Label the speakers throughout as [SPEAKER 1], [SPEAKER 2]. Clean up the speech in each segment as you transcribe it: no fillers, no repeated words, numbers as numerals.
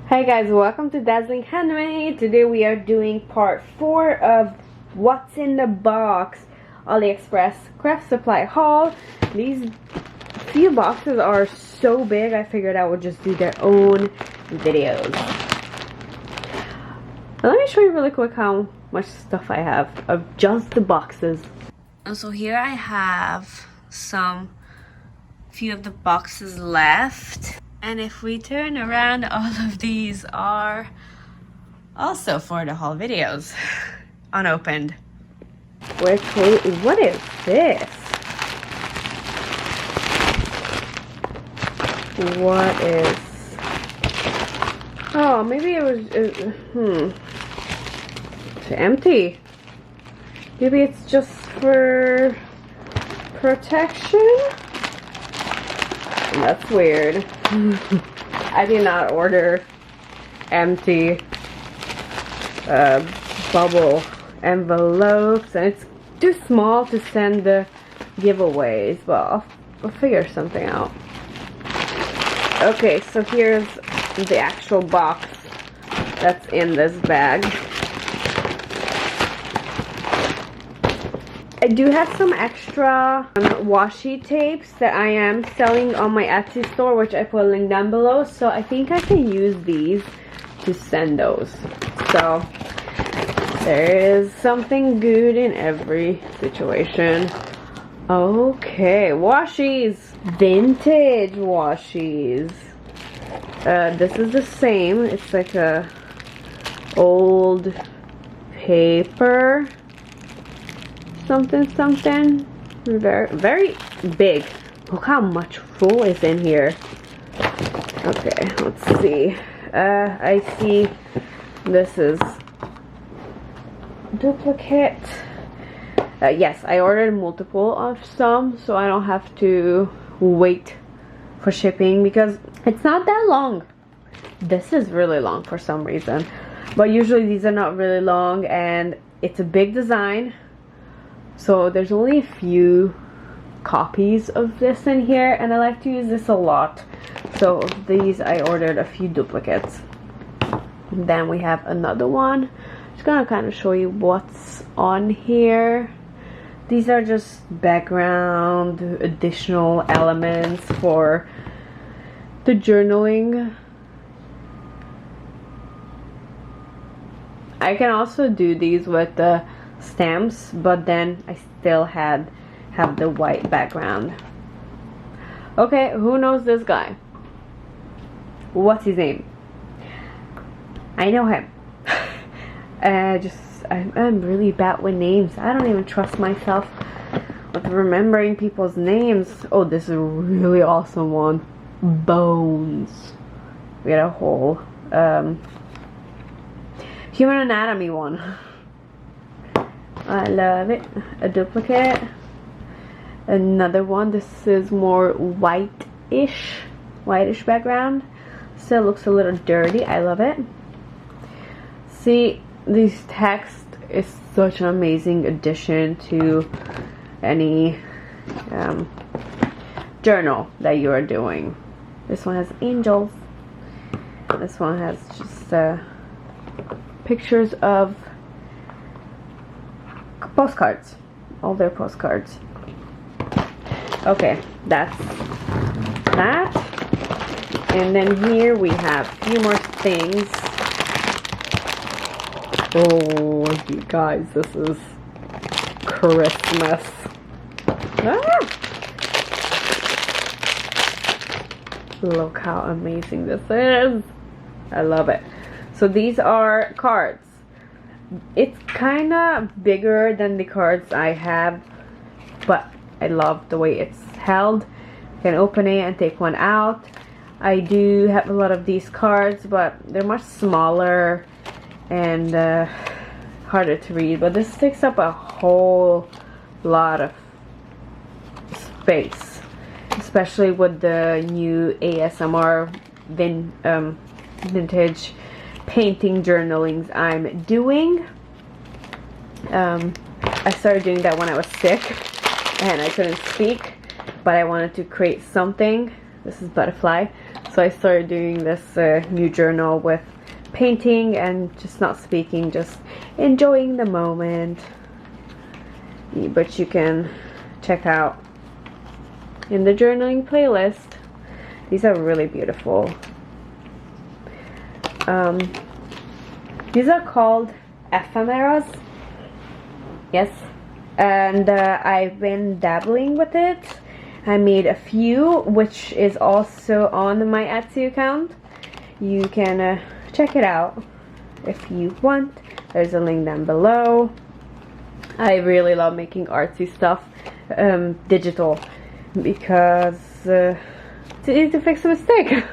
[SPEAKER 1] Hi guys, welcome to Dazzling Handmade. Today we are doing part 4 of What's in the Box Aliexpress craft supply haul. These few boxes are so big I figured I would just do their own videos. Now, let me show you really quick how much stuff I have of just the boxes. And so here I have few of the boxes left. And if we turn around, all of these are also for the haul videos, unopened. What is this? What is? Oh, maybe it was. It's empty. Maybe it's just for protection. That's weird. I did not order empty bubble envelopes, and it's too small to send the giveaways, but I'll figure something out. Okay, so here's the actual box that's in this bag. I do have some extra washi tapes that I am selling on my Etsy store, which I put a link down below, so I think I can use these to send those. So there is something good in every situation. Okay, washis, vintage washis. This is the same. It's like a old paper. Something very big. Look how much full is in here. Okay, let's see. I see this is duplicate. Yes, I ordered multiple of some, so I don't have to wait for shipping because it's not that long. This is really long for some reason, but usually these are not really long, and it's a big design. So there's only a few copies of this in here, and I like to use this a lot. So these I ordered a few duplicates. And then we have another one. Just gonna kind of show you what's on here. These are just background, additional elements for the journaling. I can also do these with the stamps, but then I still have the white background. Okay, who knows this guy? What's his name? I know him. I'm really bad with names. I don't even trust myself with remembering people's names. Oh, this is a really awesome one. Bones. We got a whole human anatomy one. I love it. A duplicate. Another one. This is more whitish background. Still looks a little dirty. I love it. See, this text is such an amazing addition to any journal that you are doing. This one has angels. This one has just pictures of postcards, all their postcards. Okay, that's that. And then here we have a few more things. Oh, you guys, this is Christmas. Ah! Look how amazing this is. I love it. So these are cards. It's kind of bigger than the cards I have, but I love the way it's held. You can open it and take one out. I do have a lot of these cards, but they're much smaller and harder to read, but this takes up a whole lot of space, especially with the new ASMR vintage painting journalings I'm doing. I started doing that when I was sick and I couldn't speak, but I wanted to create something. This is butterfly. So So I started doing this new journal with painting and just not speaking, just enjoying the moment. But you can check out in the journaling playlist. These are really beautiful. These are called ephemeras. Yes. And I've been dabbling with it. I made a few, which is also on my Etsy account. You can check it out if you want. There's a link down below. I really love making artsy stuff digital because it's easy to fix a mistake.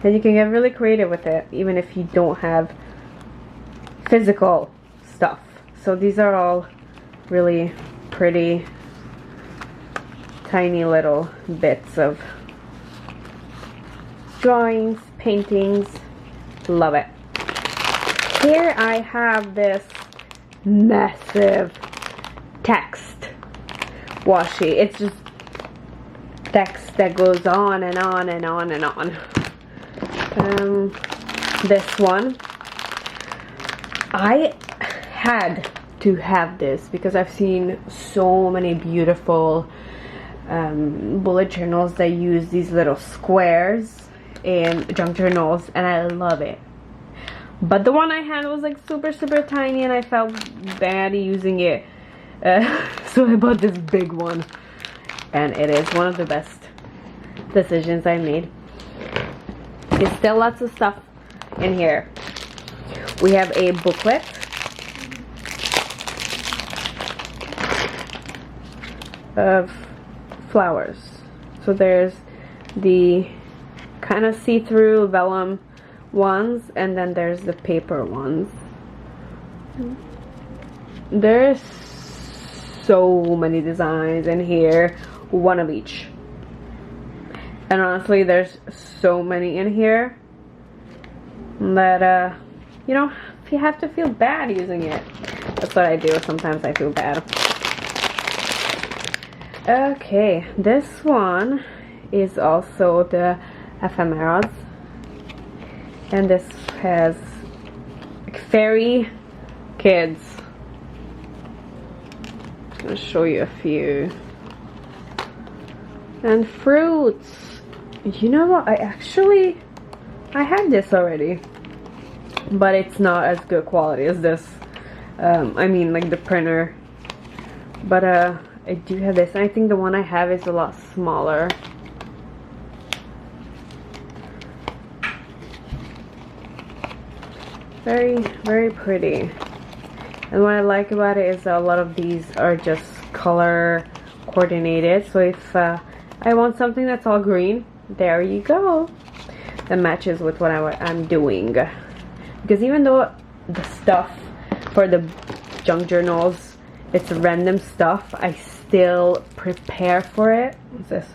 [SPEAKER 1] And you can get really creative with it even if you don't have physical stuff. So these are all really pretty tiny little bits of drawings, paintings. Love it. Here I have this massive text washi. It's just text that goes on and on and on and on. This one, I had to have this because I've seen so many beautiful bullet journals that use these little squares in junk journals, and I love it. But the one I had was like super tiny, and I felt bad using it, so I bought this big one, and it is one of the best decisions I made. There's still lots of stuff in here. We have a booklet. Of flowers. So there's the kind of see-through vellum ones, and then there's the paper ones. There's so many designs in here, one of each. And honestly, there's so many in here that you know, if you have to feel bad using it. That's what I do. Sometimes I feel bad. Okay, this one is also the ephemeras, and this has like fairy kids. I'm gonna show you a few. And fruits. You know what? I had this already, but it's not as good quality as this. I mean, like the printer. But I do have this, and I think the one I have is a lot smaller. Very pretty. And what I like about it is that a lot of these are just color coordinated. So if I want something that's all green, there you go. That matches with what I'm doing. Because even though the stuff for the junk journals, it's random stuff, I still prepare for it. What's this?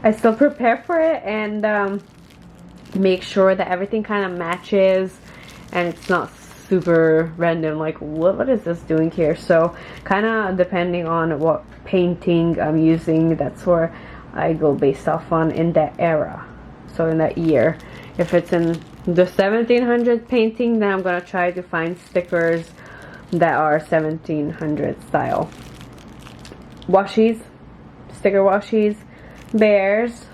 [SPEAKER 1] I still prepare for it and make sure that everything kind of matches and it's not super random, like what is this doing here? So kind of depending on what painting I'm using, that's where I go based off on in that era, so in that year. If it's in the 1700 painting, then I'm gonna try to find stickers that are 1700 style. Washis, sticker washis, bears,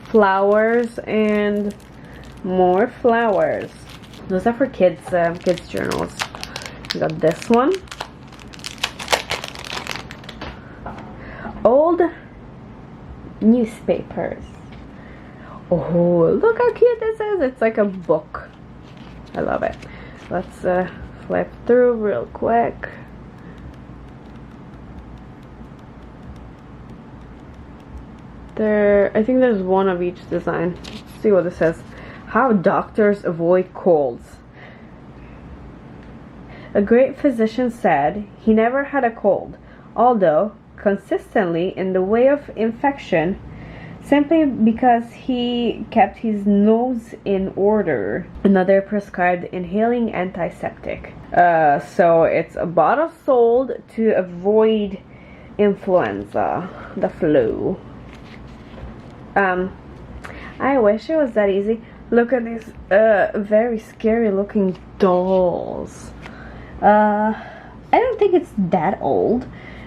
[SPEAKER 1] flowers, and more flowers. Those are for kids, kids journals. We got this one. Old newspapers. Oh, look how cute this is. It's like a book. I love it. Let's flip through real quick. I think there's one of each design. Let's see what it says. How doctors avoid colds. A great physician said he never had a cold, although consistently in the way of infection, simply because he kept his nose in order. Another prescribed inhaling antiseptic. So it's a bottle sold to avoid influenza, the flu. I wish it was that easy. Look at these very scary looking dolls. I don't think it's that old.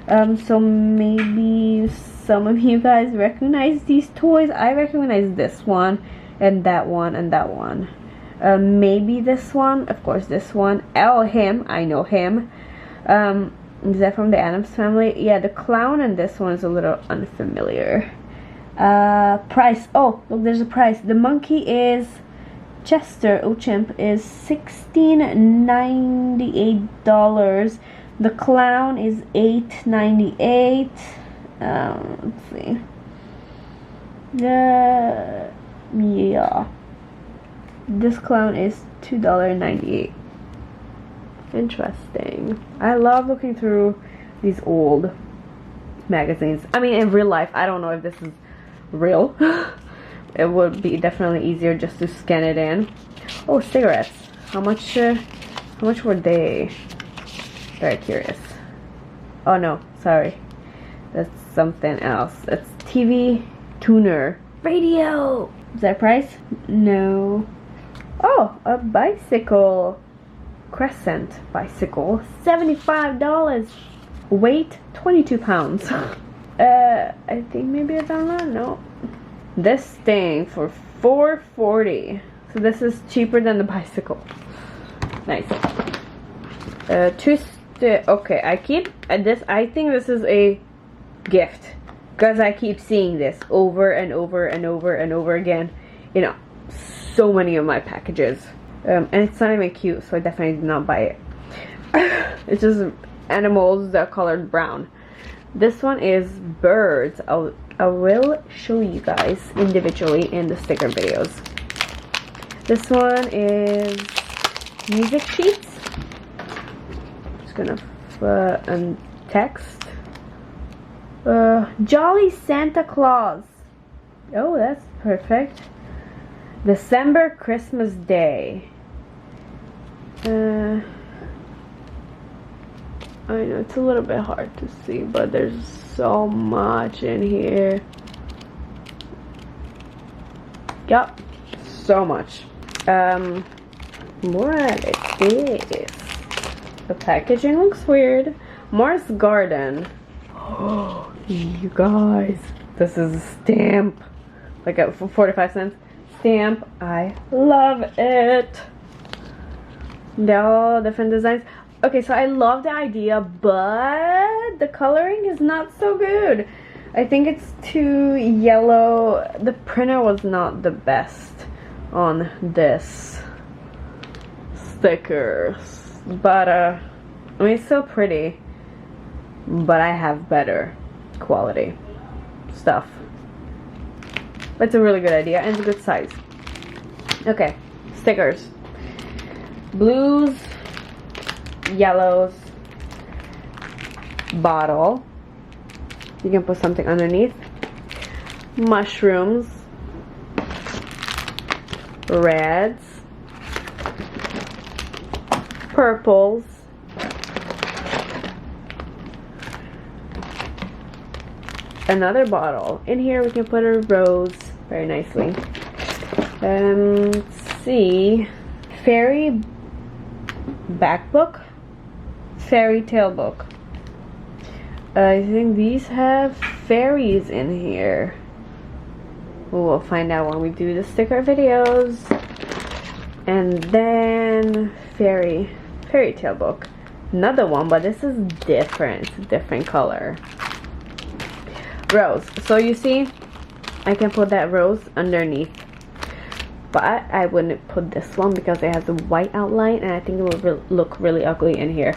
[SPEAKER 1] So maybe some of you guys recognize these toys. I recognize this one and that one and that one. Maybe this one, of course this one. Oh, him, I know him. Is that from the Addams Family? Yeah, the clown and this one is a little unfamiliar. Price. Oh, look, there's a price. The monkey is Chester Ochimp is $16.98. The clown is $8.98. Let's see. Yeah, this clown is $2.98. Interesting. I love looking through these old magazines. I mean, in real life, I don't know if this is real. It would be definitely easier just to scan it in. Oh, cigarettes. How much were they? Very curious. Oh no, sorry. That's something else. It's TV tuner. Radio! Is that price? No. Oh, a bicycle. Crescent bicycle. $75. Weight, 22 pounds. I think maybe I don't know. No. This thing for $4.40. So this is cheaper than the bicycle. Nice. Okay, I keep this. I think this is a gift because I keep seeing this over and over and over and over again. You know, so many of my packages. And it's not even cute, so I definitely did not buy it. It's just animals that are colored brown. This one is birds. I will show you guys individually in the sticker videos. This one is music sheets. Just gonna and text. Jolly Santa Claus. Oh, that's perfect. December Christmas Day. I know it's a little bit hard to see, but there's so much in here. Yup, so much. What is this? The packaging looks weird. Mars Garden. Oh, you guys, this is a stamp. Like for 45 cents. Stamp. I love it. They're all different designs. Okay, so I love the idea, but the coloring is not so good. I think it's too yellow. The printer was not the best on this stickers, but I mean, it's still pretty, but I have better quality stuff. But it's a really good idea and it's a good size. Okay, stickers. Blues, yellows, bottle. You can put something underneath. Mushrooms, reds, purples, another bottle. In here we can put a rose very nicely. Let's see. Fairy back book, fairy tale book. I think these have fairies in here. We'll find out when we do the sticker videos. And then fairy tale book. Another one, but this is different. It's a different color. Rose. So you see, I can put that rose underneath. But I wouldn't put this one because it has a white outline and I think it will look really ugly in here.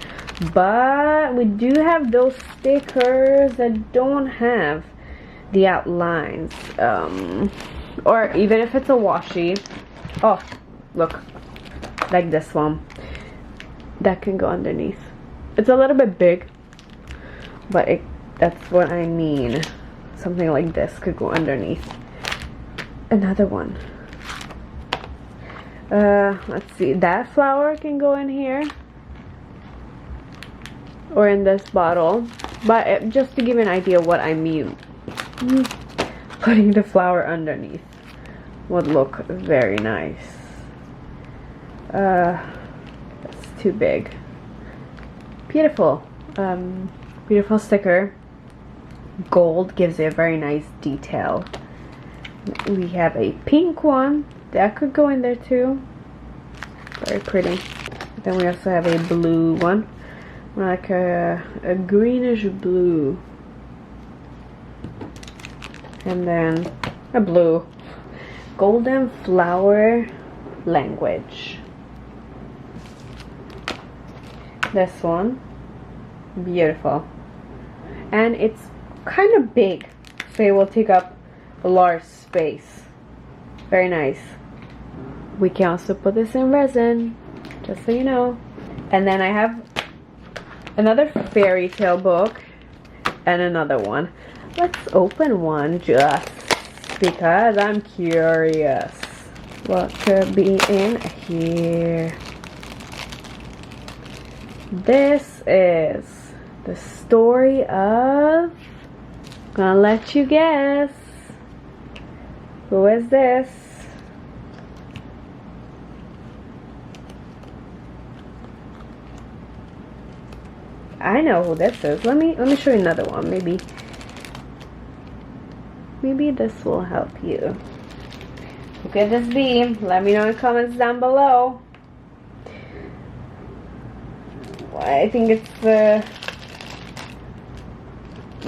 [SPEAKER 1] But we do have those stickers that don't have the outlines. Or even if it's a washi. Oh, look. Like this one. That can go underneath. It's a little bit big. But that's what I mean. Something like this could go underneath. Another one. Let's see, that flower can go in here or in this bottle, but just to give you an idea what I mean, putting the flower underneath. would look very nice. That's too big. Beautiful. Beautiful sticker. Gold gives it a very nice detail. We have a pink one that could go in there too. Very pretty. Then we also have a blue one, like a greenish blue, and then a blue. Golden flower language. This one, beautiful, and it's kind of big, so it will take up a large space. Very nice. We can also put this in resin, just so you know. And then I have another fairy tale book and another one. Let's open one just because I'm curious what could be in here. This is the story of, gonna let you guess. Who is this? I know who this is. Let me show you another one. Maybe this will help you. Who could this be? Let me know in the comments down below. I think it's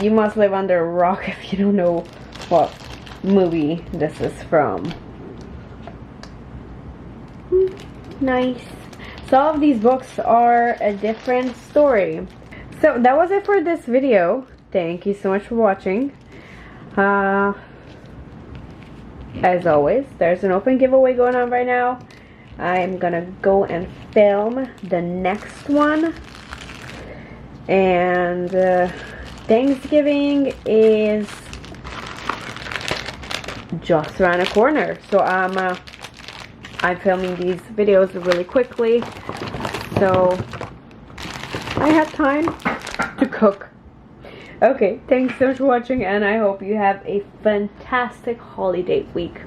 [SPEAKER 1] you must live under a rock if you don't know what movie this is from. Nice. So all of these books are a different story. So that was it for this video. Thank you so much for watching. As always, there's an open giveaway going on right now. I'm gonna go and film the next one. And Thanksgiving is just around the corner, so I'm filming these videos really quickly, so I have time to cook. Okay, thanks so much for watching, and I hope you have a fantastic holiday week.